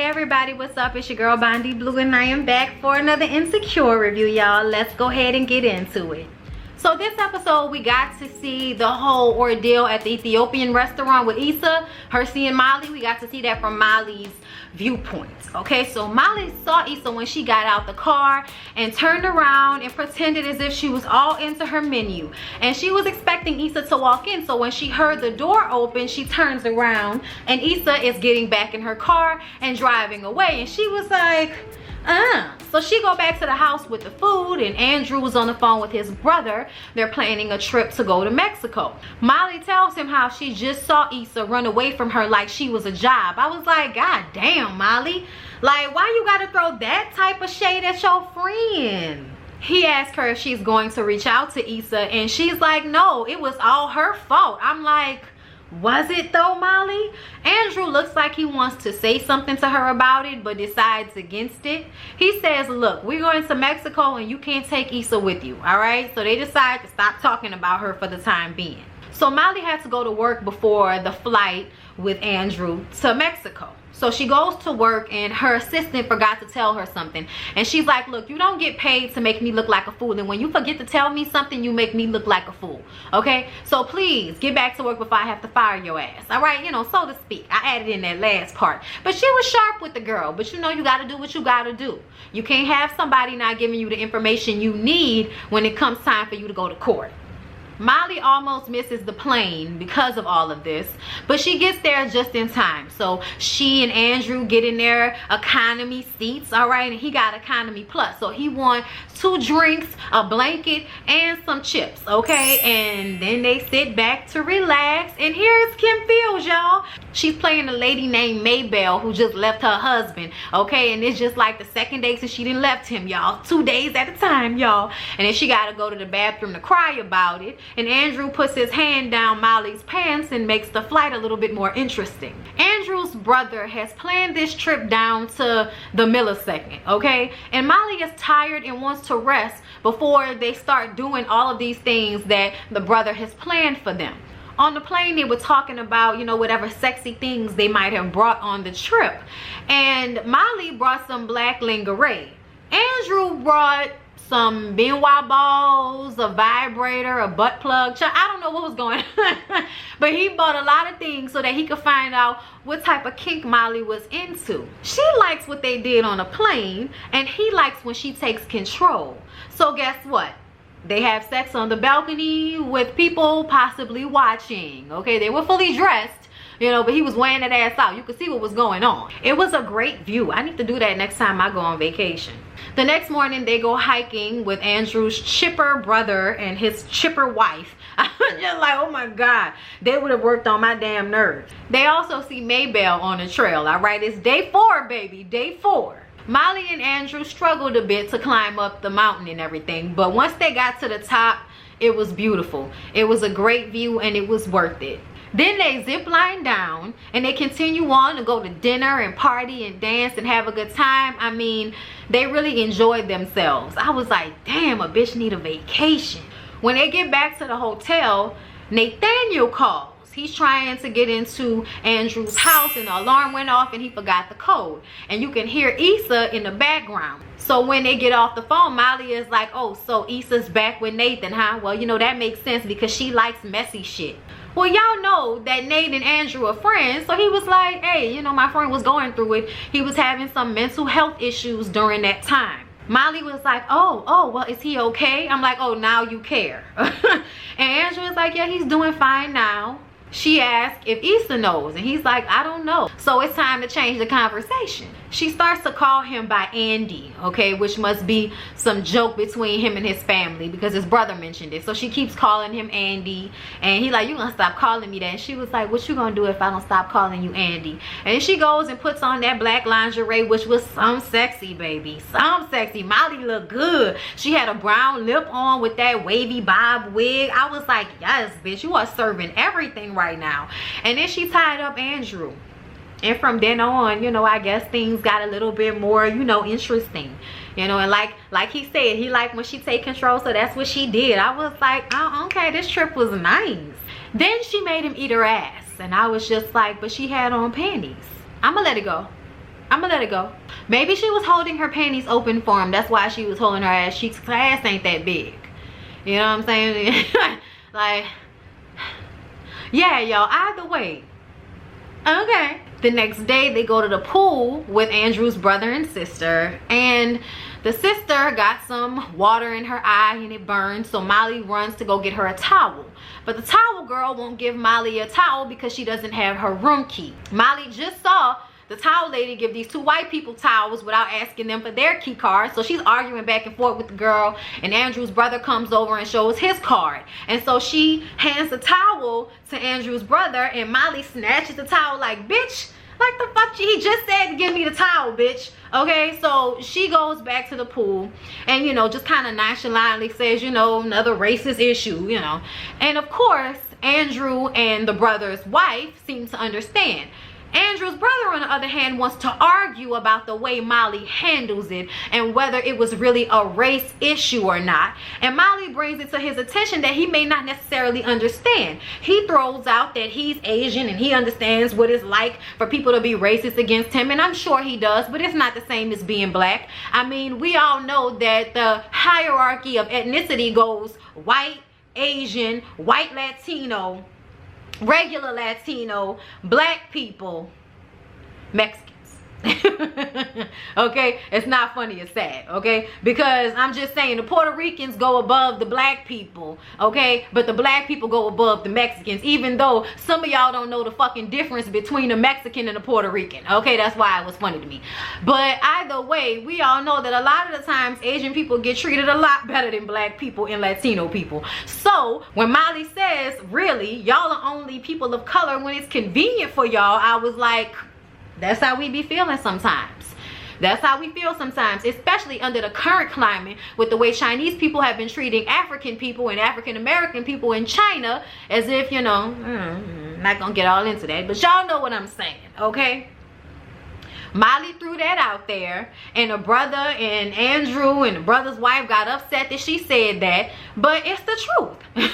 Hey everybody, what's up? It's your girl Bondi Blue and I am back for another Insecure review, y'all. Let's go ahead and get into it. So this episode, we got to see the whole ordeal at the Ethiopian restaurant with Issa, her seeing Molly. We got to see that from Molly's viewpoint. Okay, so Molly saw Issa when she got out the car and turned around and pretended as if she was all into her menu. And she was expecting Issa to walk in, so when she heard the door open, she turns around and Issa is getting back in her car and driving away. And she was like, So she go back to the house with the food, and Andrew was on the phone with his brother. They're planning a trip to go to Mexico. Molly tells him how she just saw Issa run away from her like she was a job. I was like, God damn, Molly. Like, why you gotta throw that type of shade at your friend? He asked her if she's going to reach out to Issa, and she's like, no, it was all her fault. I'm like, was it though, Molly? Andrew looks like he wants to say something to her about it, but decides against it. He says, look, we're going to Mexico and you can't take Issa with you, all right? So they decide to stop talking about her for the time being. So Molly had to go to work before the flight with Andrew to Mexico. So she goes to work and her assistant forgot to tell her something. And she's like, look, you don't get paid to make me look like a fool. And when you forget to tell me something, you make me look like a fool. Okay? So please get back to work before I have to fire your ass. All right? You know, so to speak. I added in that last part. But she was sharp with the girl. But you know, you got to do what you got to do. You can't have somebody not giving you the information you need when it comes time for you to go to court. Molly almost misses the plane because of all of this, but she gets there just in time. So she and Andrew get in their economy seats, all right, and he got economy plus. So he won 2 drinks, a blanket, and some chips, okay? And then they sit back to relax, and here's Kim Fields, y'all. She's playing a lady named Maybelle who just left her husband, okay? And it's just like the second day since she didn't left him, y'all. 2 days at a time, y'all. And then she got to go to the bathroom to cry about it. And Andrew puts his hand down Molly's pants and makes the flight a little bit more interesting. Andrew's brother has planned this trip down to the millisecond, okay? And Molly is tired and wants to rest before they start doing all of these things that the brother has planned for them. On the plane, they were talking about, you know, whatever sexy things they might have brought on the trip. And Molly brought some black lingerie. Andrew brought some BNY balls, a vibrator, a butt plug. I don't know what was going on. But he bought a lot of things so that he could find out what type of kink Molly was into. She likes what they did on a plane, and he likes when she takes control. So guess what? They have sex on the balcony with people possibly watching. Okay, they were fully dressed, you know, but he was wearing that ass out. You could see what was going on. It was a great view. I need to do that next time I go on vacation. The next morning, they go hiking with Andrew's chipper brother and his chipper wife. I'm just like, oh my God, they would have worked on my damn nerves. They also see Maybelle on the trail, all right? It's day 4, baby, day 4. Molly and Andrew struggled a bit to climb up the mountain and everything, but once they got to the top, it was beautiful. It was a great view and it was worth it. Then they zip line down and they continue on to go to dinner and party and dance and have a good time. I mean, they really enjoyed themselves. I was like, damn, a bitch need a vacation. When they get back to the hotel, Nathaniel calls. He's trying to get into Andrew's house and the alarm went off and he forgot the code. And you can hear Issa in the background. So when they get off the phone, Molly is like, oh, so Issa's back with Nathan, huh? Well, you know, that makes sense because she likes messy shit. Well, y'all know that Nate and Andrew are friends. So he was like, hey, you know, my friend was going through it. He was having some mental health issues during that time. Molly was like, oh, well, is he okay? I'm like, oh, now you care. And Andrew was like, yeah, he's doing fine now. She asked if Issa knows, and he's like, I don't know. So it's time to change the conversation. She starts to call him by Andy, okay, which must be some joke between him and his family because his brother mentioned it. So she keeps calling him Andy, and he like, you gonna stop calling me that? And she was like, what you gonna do if I don't stop calling you Andy? And then she goes and puts on that black lingerie, which was some sexy, baby, some sexy. Molly looked good. She had a brown lip on with that wavy bob wig. I was like, yes, bitch, you are serving everything right now. And then she tied up Andrew. And from then on, you know, I guess things got a little bit more, you know, interesting. You know, and like he said, he liked when she take control, so that's what she did. I was like, oh, okay, this trip was nice. Then she made him eat her ass. And I was just like, but she had on panties. I'ma let it go. I'm gonna let it go. Maybe she was holding her panties open for him. That's why she was holding her ass cheeks. Her ass ain't that big. You know what I'm saying? Like, yeah, y'all, either way. Okay. The next day, they go to the pool with Andrew's brother and sister. And the sister got some water in her eye and it burned. So Molly runs to go get her a towel. But the towel girl won't give Molly a towel because she doesn't have her room key. Molly just saw the towel lady give these two white people towels without asking them for their key cards. So she's arguing back and forth with the girl, and Andrew's brother comes over and shows his card. And so she hands the towel to Andrew's brother, and Molly snatches the towel like, bitch, like the fuck, he just said to give me the towel, bitch. Okay, so she goes back to the pool and, you know, just kind of nonchalantly says, you know, another racist issue, you know. And of course, Andrew and the brother's wife seem to understand. Andrew's brother, on the other hand, wants to argue about the way Molly handles it and whether it was really a race issue or not. And Molly brings it to his attention that he may not necessarily understand. He throws out that he's Asian and he understands what it's like for people to be racist against him. And I'm sure he does, but it's not the same as being black. I mean, we all know that the hierarchy of ethnicity goes white, Asian, white Latino, regular Latino, black people, Mexicans. Okay, it's not funny, it's sad. Okay, because I'm just saying the Puerto Ricans go above the black people, okay, but the black people go above the Mexicans, even though some of y'all don't know the fucking difference between a Mexican and a Puerto Rican. Okay, that's why it was funny to me. But either way, we all know that a lot of the times Asian people get treated a lot better than black people and Latino people. So when Molly says, really, y'all are only people of color when it's convenient for y'all, I was like, that's how we be feeling sometimes. That's how we feel sometimes, especially under the current climate with the way Chinese people have been treating African people and African American people in China as if, you know, not gonna get all into that, but y'all know what I'm saying, okay? Molly threw that out there, and her brother and Andrew and the brother's wife got upset that she said that, but it's the truth.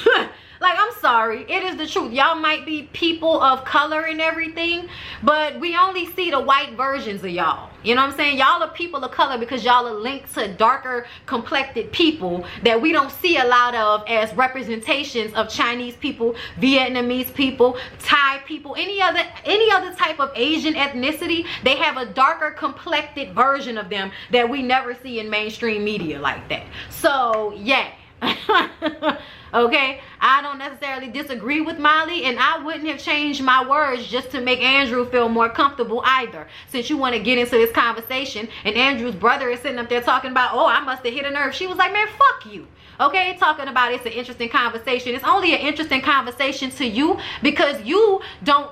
Like, I'm sorry, it is the truth. Y'all might be people of color and everything, but we only see the white versions of y'all. You know what I'm saying? Y'all are people of color because y'all are linked to darker complected people that we don't see a lot of as representations of Chinese people, Vietnamese people, Thai people, any other type of Asian ethnicity. They have a darker complected version of them that we never see in mainstream media like that. So yeah. Okay, I don't necessarily disagree with Molly, and I wouldn't have changed my words just to make Andrew feel more comfortable either. Since you want to get into this conversation and Andrew's brother is sitting up there talking about, oh, I must have hit a nerve. She was like, man, fuck you. Okay, talking about it's an interesting conversation. It's only an interesting conversation to you because you don't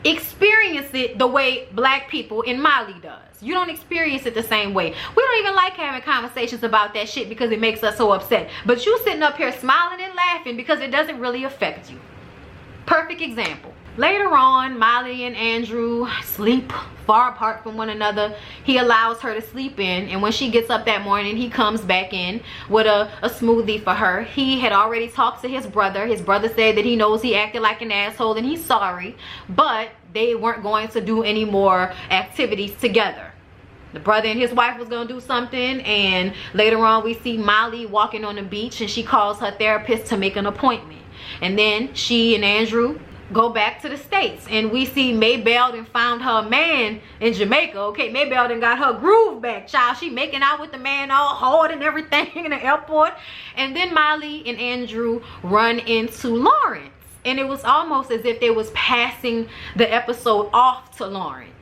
experience it the way black people in Molly does. You don't experience it the same way. We don't even like having conversations about that shit because it makes us so upset. But you sitting up here smiling and laughing because it doesn't really affect you. Perfect example. Later on, Molly and Andrew sleep far apart from one another. He allows her to sleep in, and when she gets up that morning, he comes back in with a smoothie for her. He had already talked to his brother. His brother said that he knows he acted like an asshole and he's sorry, but they weren't going to do any more activities together. The brother and his wife was going to do something, and later on we see Molly walking on the beach, and she calls her therapist to make an appointment. And then she and Andrew go back to the States, and we see Maybelle done found her man in Jamaica. Okay, Maybelle done got her groove back, child. She making out with the man all hard and everything in the airport. And then Molly and Andrew run into Lawrence, and it was almost as if they was passing the episode off to Lawrence.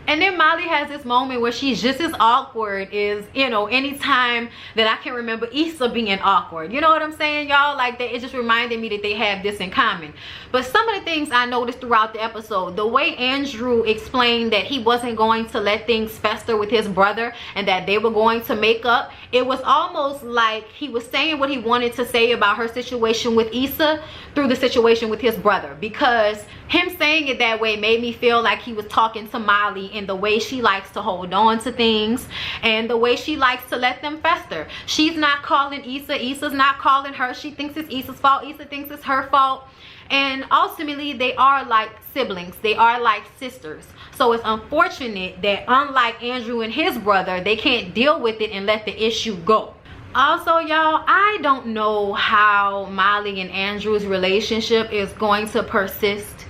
And then Molly has this moment where she's just as awkward as, you know, anytime that I can remember Issa being awkward. You know what I'm saying, y'all? Like, it just reminded me that they have this in common. But some of the things I noticed throughout the episode, the way Andrew explained that he wasn't going to let things fester with his brother and that they were going to make up, it was almost like he was saying what he wanted to say about her situation with Issa through the situation with his brother. Because him saying it that way made me feel like he was talking to Molly and the way she likes to hold on to things and the way she likes to let them fester. She's not calling Issa, Issa's not calling her. She thinks it's Issa's fault, Issa thinks it's her fault. And ultimately, they are like siblings. They are like sisters. So it's unfortunate that unlike Andrew and his brother, they can't deal with it and let the issue go. Also, y'all, I don't know how Molly and Andrew's relationship is going to persist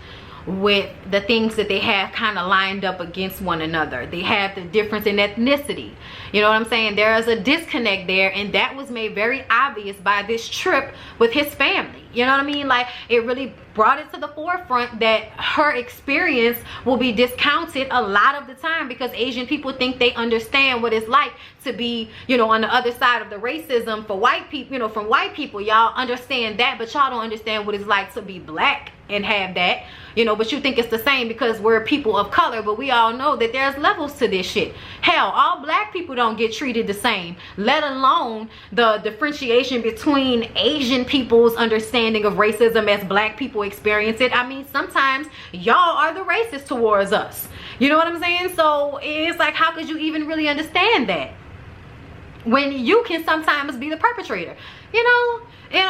with the things that they have kind of lined up against one another. They have the difference in ethnicity. You know what I'm saying? There is a disconnect there, and that was made very obvious by this trip with his family. You know what I mean? Like, it really brought it to the forefront that her experience will be discounted a lot of the time because Asian people think they understand what it's like to be, you know, on the other side of the racism for white people, you know, from white people. Y'all understand that, but y'all don't understand what it's like to be black and have that, you know, but you think it's the same because we're people of color. But we all know that there's levels to this shit. Hell, all black people don't get treated the same, let alone the differentiation between Asian people's understanding of racism as black people experience it. I mean, sometimes y'all are the racist towards us. You know what I'm saying? So it's like, how could you even really understand that when you can sometimes be the perpetrator? You know,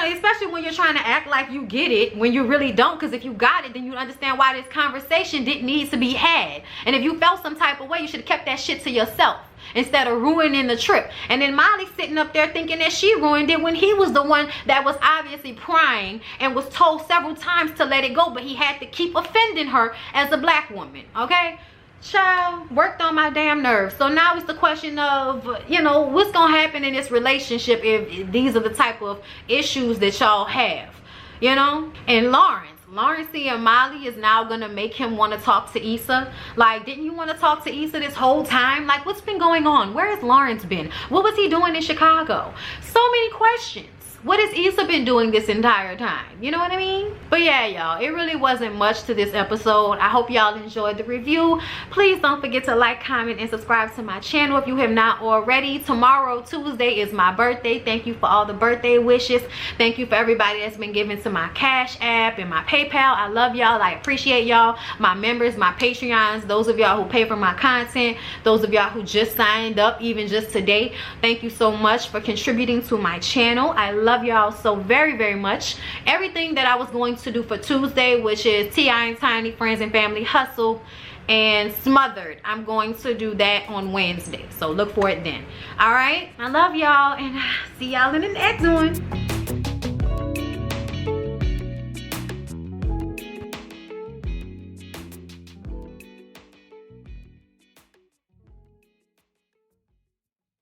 especially when you're trying to act like you get it when you really don't, because if you got it, then you understand why this conversation didn't need to be had. And if you felt some type of way, you should have kept that shit to yourself instead of ruining the trip. And then Molly sitting up there thinking that she ruined it when he was the one that was obviously prying and was told several times to let it go, but he had to keep offending her as a black woman. Okay, child, worked on my damn nerves. So now it's the question of, you know, what's gonna happen in this relationship if these are the type of issues that y'all have, you know? And Lawrence seeing Molly is now gonna make him want to talk to Issa. Like, didn't you want to talk to Issa this whole time? Like, what's been going on? Where has Lawrence been? What was he doing in Chicago? So many questions. What has Issa been doing this entire time? You know what I mean? But yeah, y'all, it really wasn't much to this episode. I hope y'all enjoyed the review. Please don't forget to like, comment, and subscribe to my channel if you have not already. Tomorrow, Tuesday, is my birthday. Thank you for all the birthday wishes. Thank you for everybody that's been giving to my Cash App and my PayPal. I love y'all. I appreciate y'all. My members, my Patreons, those of y'all who pay for my content, those of y'all who just signed up even just today. Thank you so much for contributing to my channel. I love y'all so very, very much. Everything that I was going to do for Tuesday, which is T.I. and Tiny, Friends and Family Hustle, and Smothered, I'm going to do that on Wednesday. So look for it then. All right, I love y'all, and see y'all in the next one.